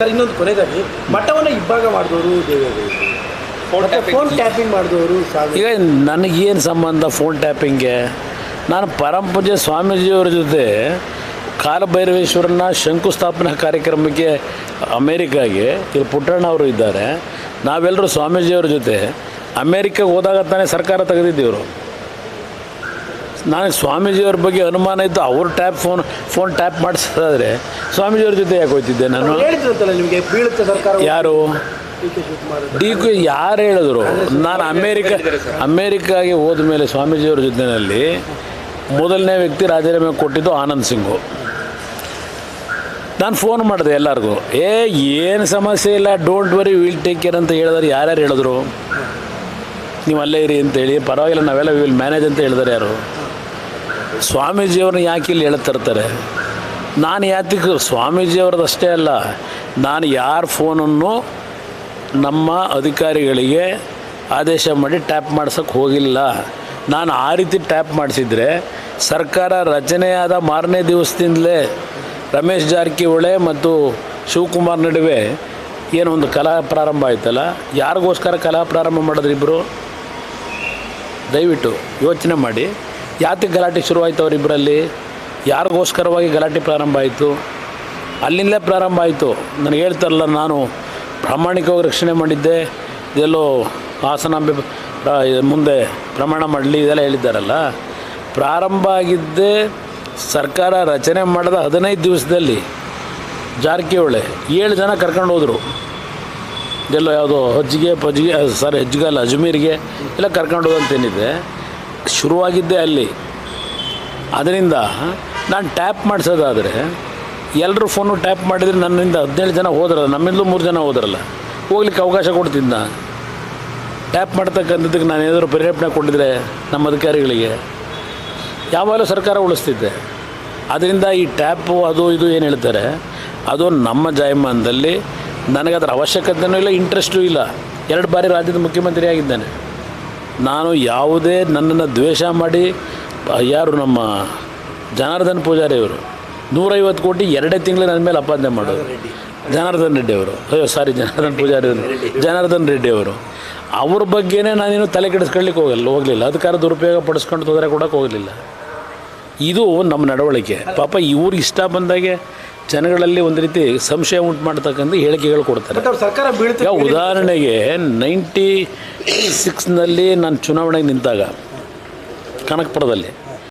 Sir ಇನ್ನೊಂದು ಕೊನೆಯದಾಗಿ ಮಠವನ್ನು ಇಬ್ಬಾಗ ಮಾಡಿದವರು ಫೋನ್ ಟ್ಯಾಪಿಂಗ್ ಮಾಡಿದವರು ಈಗ ನನಗೇನು ಸಂಬಂಧ ಫೋನ್ ಟ್ಯಾಪಿಂಗ್ಗೆ? ನಾನು ಪರಮಪೂಜ್ಯ ಸ್ವಾಮೀಜಿಯವರ ಜೊತೆ ಕಾಲಭೈರವೇಶ್ವರನ ಶಂಕುಸ್ಥಾಪನಾ ಕಾರ್ಯಕ್ರಮಕ್ಕೆ ಅಮೇರಿಕಾಗೆ ಇಲ್ಲಿ ಪುಟ್ಟಣ್ಣ ಅವರು ಇದ್ದಾರೆ. ನಾವೆಲ್ಲರೂ ಸ್ವಾಮೀಜಿಯವ್ರ ಜೊತೆ ಅಮೇರಿಕಾಗೆ ಹೋದಾಗ ತಾನೇ ಸರ್ಕಾರ ತೆಗೆದಿದ್ದೀವರು. ನನಗೆ ಸ್ವಾಮೀಜಿಯವ್ರ ಬಗ್ಗೆ ಅನುಮಾನ ಇತ್ತು. ಅವರು ಫೋನ್ ಟ್ಯಾಪ್ ಮಾಡಿಸೋದಾದರೆ ಸ್ವಾಮೀಜಿಯವ್ರ ಜೊತೆ ಯಾಕೆ ಹೋಗ್ತಿದ್ದೆ ನಾನು? ನಿಮಗೆ ಬೀಳುತ್ತೆ ಸರ್ಕಾರ. ಯಾರು ಡಿ.ಕೆ. ಯಾರು ಹೇಳಿದ್ರು? ನಾನು ಅಮೇರಿಕಾಗೆ ಹೋದ ಮೇಲೆ ಸ್ವಾಮೀಜಿಯವ್ರ ಜೊತೆಯಲ್ಲಿ ಮೊದಲನೇ ವ್ಯಕ್ತಿ ರಾಜೀನಾಮೆ ಕೊಟ್ಟಿದ್ದು ಆನಂದ್ ಸಿಂಗು. ನಾನು ಫೋನ್ ಮಾಡಿದೆ ಎಲ್ಲರಿಗೂ, ಏನು ಸಮಸ್ಯೆ ಇಲ್ಲ, don't worry, will take care ಅಂತ ಹೇಳಿದ್ರೆ ಯಾರ್ಯಾರು ಹೇಳಿದ್ರು? ನೀವು ಅಲ್ಲೇ ಇರಿ ಅಂತೇಳಿ, ಪರವಾಗಿಲ್ಲ ನಾವೆಲ್ಲ ವಿಲ್ ಮ್ಯಾನೇಜ್ ಅಂತ ಹೇಳಿದಾರೆ ಯಾರು? ಸ್ವಾಮೀಜಿಯವ್ರನ್ನ ಯಾಕೆ ಇಲ್ಲಿ ಹೇಳ್ತಿರ್ತಾರೆ? ನಾನು ಯಾತಿಗೆ ಸ್ವಾಮೀಜಿಯವ್ರದ್ದು ಅಷ್ಟೇ ಅಲ್ಲ, ನಾನು ಯಾರ ಫೋನನ್ನು ನಮ್ಮ ಅಧಿಕಾರಿಗಳಿಗೆ ಆದೇಶ ಮಾಡಿ ಟ್ಯಾಪ್ ಮಾಡ್ಸೋಕ್ಕೆ ಹೋಗಿಲ್ಲ. ನಾನು ಆ ರೀತಿ ಟ್ಯಾಪ್ ಮಾಡಿಸಿದರೆ ಸರ್ಕಾರ ರಚನೆಯಾದ ಮಾರನೇ ದಿವಸದಿಂದಲೇ ರಮೇಶ್ ಜಾರಕಿಹೊಳಿ ಮತ್ತು ಶಿವಕುಮಾರ್ ನಡುವೆ ಏನೋ ಒಂದು ಕಲಹ ಪ್ರಾರಂಭ ಆಯ್ತಲ್ಲ, ಯಾರಿಗೋಸ್ಕರ ಕಲಹ ಪ್ರಾರಂಭ ಮಾಡಿದ್ರು ಇಬ್ಬರು? ದಯವಿಟ್ಟು ಯೋಚನೆ ಮಾಡಿ. ಯಾತಕ್ಕೆ ಗಲಾಟೆ ಶುರುವಾಯಿತು ಅವರಿಬ್ಬರಲ್ಲಿ? ಯಾರಿಗೋಸ್ಕರವಾಗಿ ಗಲಾಟೆ ಪ್ರಾರಂಭ ಆಯಿತು? ಅಲ್ಲಿಂದಲೇ ಪ್ರಾರಂಭ ಆಯಿತು. ನನಗೆ ಹೇಳ್ತಾರಲ್ಲ, ನಾನು ಪ್ರಾಮಾಣಿಕವಾಗಿ ರಕ್ಷಣೆ ಮಾಡಿದ್ದೆ, ಇದೆಲ್ಲೋ ಹಾಸನಾಂಬೆ ಮುಂದೆ ಪ್ರಮಾಣ ಮಾಡಲಿ ಇದೆಲ್ಲ ಹೇಳಿದ್ದಾರಲ್ಲ. ಪ್ರಾರಂಭ ಆಗಿದ್ದೇ ಸರ್ಕಾರ ರಚನೆ ಮಾಡಿದ 15 ದಿವಸದಲ್ಲಿ ಜಾರಕಿಹೊಳಿ 7 ಜನ ಕರ್ಕೊಂಡು ಹೋದರು. ಇದೆಲ್ಲೋ ಯಾವುದೋ ಹೆಜ್ಜಿಗಲ್ಲ ಅಜ್ಮೀರಿಗೆ ಎಲ್ಲ ಕರ್ಕೊಂಡು ಹೋದಂತೇನಿದೆ, ಶುರುವಾಗಿದ್ದೆ ಅಲ್ಲಿ. ಅದರಿಂದ ನಾನು ಟ್ಯಾಪ್ ಮಾಡಿಸೋದಾದರೆ ಎಲ್ಲರೂ ಫೋನು ಟ್ಯಾಪ್ ಮಾಡಿದರೆ ನನ್ನಿಂದ 17 ಜನ ಹೋದ್ರಲ್ಲ, ನಮ್ಮಿಂದಲೂ 3 ಜನ ಹೋದ್ರಲ್ಲ, ಹೋಗ್ಲಿಕ್ಕೆ ಅವಕಾಶ ಕೊಡ್ತಿದ್ದ. ಟ್ಯಾಪ್ ಮಾಡ್ತಕ್ಕಂಥದ್ದಕ್ಕೆ ನಾನು ಏನಾದರೂ ಪ್ರೇರೇಪಣೆ ಕೊಟ್ಟಿದ್ರೆ ನಮ್ಮ ಅಧಿಕಾರಿಗಳಿಗೆ ಯಾವಾಗಲೂ ಸರ್ಕಾರ ಉಳಿಸ್ತಿದ್ದೆ. ಅದರಿಂದ ಈ ಟ್ಯಾಪು ಅದು ಇದು ಏನು ಹೇಳ್ತಾರೆ, ಅದು ನಮ್ಮ ಜಾಯಮಾನದಲ್ಲಿ ನನಗದರ ಅವಶ್ಯಕತೆಯೂ ಇಲ್ಲ, ಇಂಟ್ರೆಸ್ಟೂ ಇಲ್ಲ. 2 ಬಾರಿ ರಾಜ್ಯದ ಮುಖ್ಯಮಂತ್ರಿ ಆಗಿದ್ದೇನೆ. ನಾನು ಯಾವುದೇ ನನ್ನನ್ನು ದ್ವೇಷ ಮಾಡಿ ಯಾರು ನಮ್ಮ ಜನಾರ್ದನ್ ಪೂಜಾರಿ ಅವರು 150 ಕೋಟಿ 2 ತಿಂಗಳು ನನ್ನ ಮೇಲೆ ಅಪಾದನೆ ಮಾಡೋರು. ಜನಾರ್ದನ್ ರೆಡ್ಡಿ ಅವರು, ಜನಾರ್ದನ್ ಪೂಜಾರಿ ಅವರು, ಜನಾರ್ದನ್ ರೆಡ್ಡಿ ಅವರು, ಅವ್ರ ಬಗ್ಗೆನೇ ನಾನೇನು ತಲೆ ಕೆಡಿಸ್ಕೊಳ್ಳಿಕ್ಕೆ ಹೋಗಲಿಲ್ಲ. ಅಧಿಕಾರ ದುರುಪಯೋಗ ಪಡಿಸ್ಕೊಂಡು ತೊಂದರೆ ಕೊಡೋಕ್ಕೆ ಹೋಗಲಿಲ್ಲ. ಇದು ನಮ್ಮ ನಡವಳಿಕೆ. ಪಾಪ ಇವ್ರಿಗೆ ಇಷ್ಟ ಬಂದಾಗೆ ಜನಗಳಲ್ಲಿ ಒಂದು ರೀತಿ ಸಂಶಯ ಉಂಟು ಮಾಡ್ತಕ್ಕಂಥ ಹೇಳಿಕೆಗಳು ಕೊಡ್ತಾರೆ. ಈಗ ಉದಾಹರಣೆಗೆ 96ನಲ್ಲಿ ನಾನು ಚುನಾವಣೆಗೆ ನಿಂತಾಗ ಕನಕಪುರದಲ್ಲಿ